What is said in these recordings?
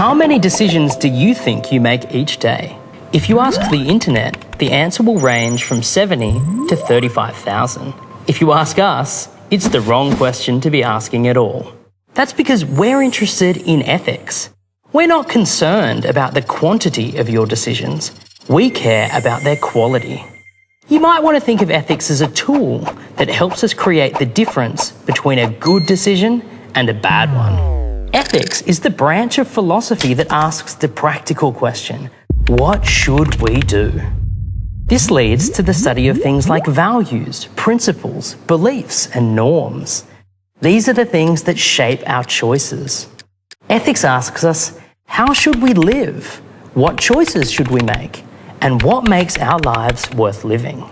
How many decisions do you think you make each day? If you ask the internet, the answer will range from 70 to 35,000. If you ask us, it's the wrong question to be asking at all. That's because we're interested in ethics. We're not concerned about the quantity of your decisions. We care about their quality. You might want to think of ethics as a tool that helps us create the difference between a good decision and a bad one. Ethics is the branch of philosophy that asks the practical question, what should we do? This leads to the study of things like values, principles, beliefs, and norms. These are the things that shape our choices. Ethics asks us, how should we live? What choices should we make? And what makes our lives worth living?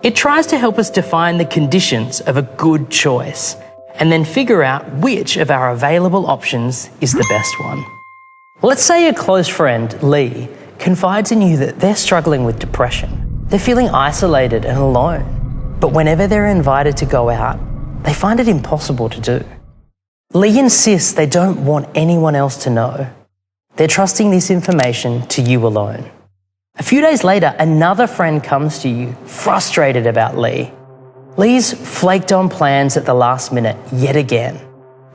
It tries to help us define the conditions of a good choice and then figure out which of our available options is the best one. Let's say a close friend, Lee, confides in you that they're struggling with depression. They're feeling isolated and alone, but whenever they're invited to go out, they find it impossible to do. Lee insists they don't want anyone else to know. They're trusting this information to you alone. A few days later, another friend comes to you, frustrated about Lee. Lee's flaked on plans at the last minute yet again,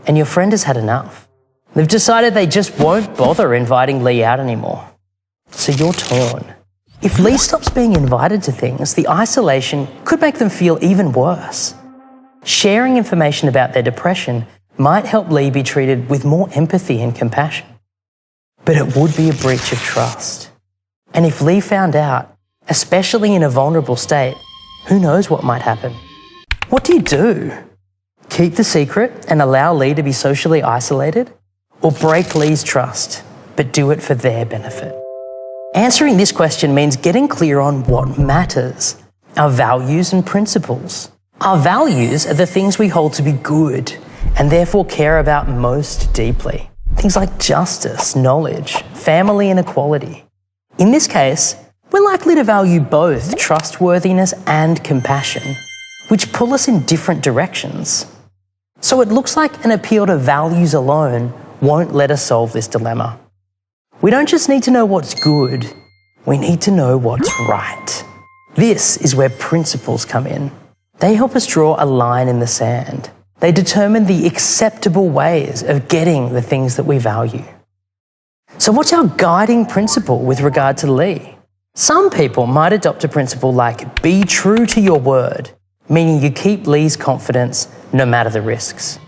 and your friend has had enough. They've decided they just won't bother inviting Lee out anymore. So you're torn. If Lee stops being invited to things, the isolation could make them feel even worse. Sharing information about their depression might help Lee be treated with more empathy and compassion. But it would be a breach of trust. And if Lee found out, especially in a vulnerable state, who knows what might happen? What do you do? Keep the secret and allow Lee to be socially isolated? Or break Lee's trust, but do it for their benefit? Answering this question means getting clear on what matters, our values and principles. Our values are the things we hold to be good and therefore care about most deeply. Things like justice, knowledge, family and equality. In this case, we're likely to value both trustworthiness and compassion, which pull us in different directions. So it looks like an appeal to values alone won't let us solve this dilemma. We don't just need to know what's good, we need to know what's right. This is where principles come in. They help us draw a line in the sand. They determine the acceptable ways of getting the things that we value. So what's our guiding principle with regard to Lee? Some people might adopt a principle like be true to your word, meaning you keep Lee's confidence no matter the risks.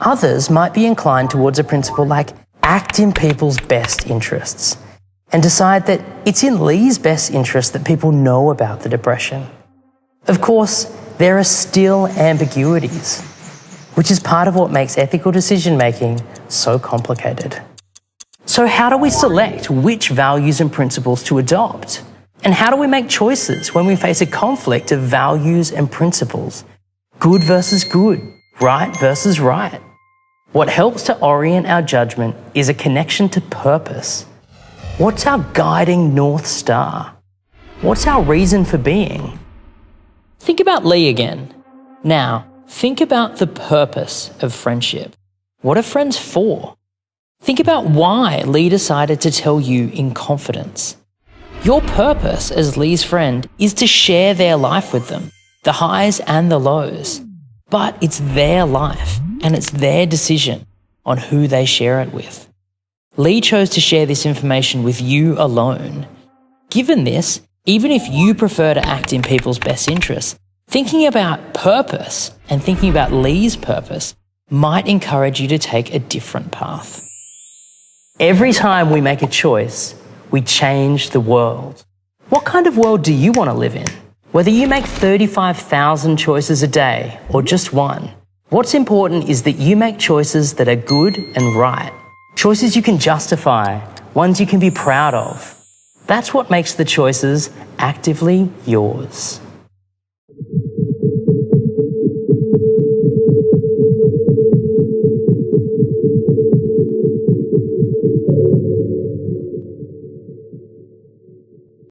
Others might be inclined towards a principle like act in people's best interests and decide that it's in Lee's best interest that people know about the depression. Of course, there are still ambiguities, which is part of what makes ethical decision-making so complicated. So how do we select which values and principles to adopt? And how do we make choices when we face a conflict of values and principles? Good versus good, right versus right. What helps to orient our judgment is a connection to purpose. What's our guiding North Star? What's our reason for being? Think about Lee again. Now, think about the purpose of friendship. What are friends for? Think about why Lee decided to tell you in confidence. Your purpose as Lee's friend is to share their life with them, the highs and the lows. But it's their life and it's their decision on who they share it with. Lee chose to share this information with you alone. Given this, even if you prefer to act in people's best interests, thinking about purpose and thinking about Lee's purpose might encourage you to take a different path. Every time we make a choice, we change the world. What kind of world do you want to live in? Whether you make 35,000 choices a day or just one, what's important is that you make choices that are good and right. Choices you can justify, ones you can be proud of. That's what makes the choices actively yours.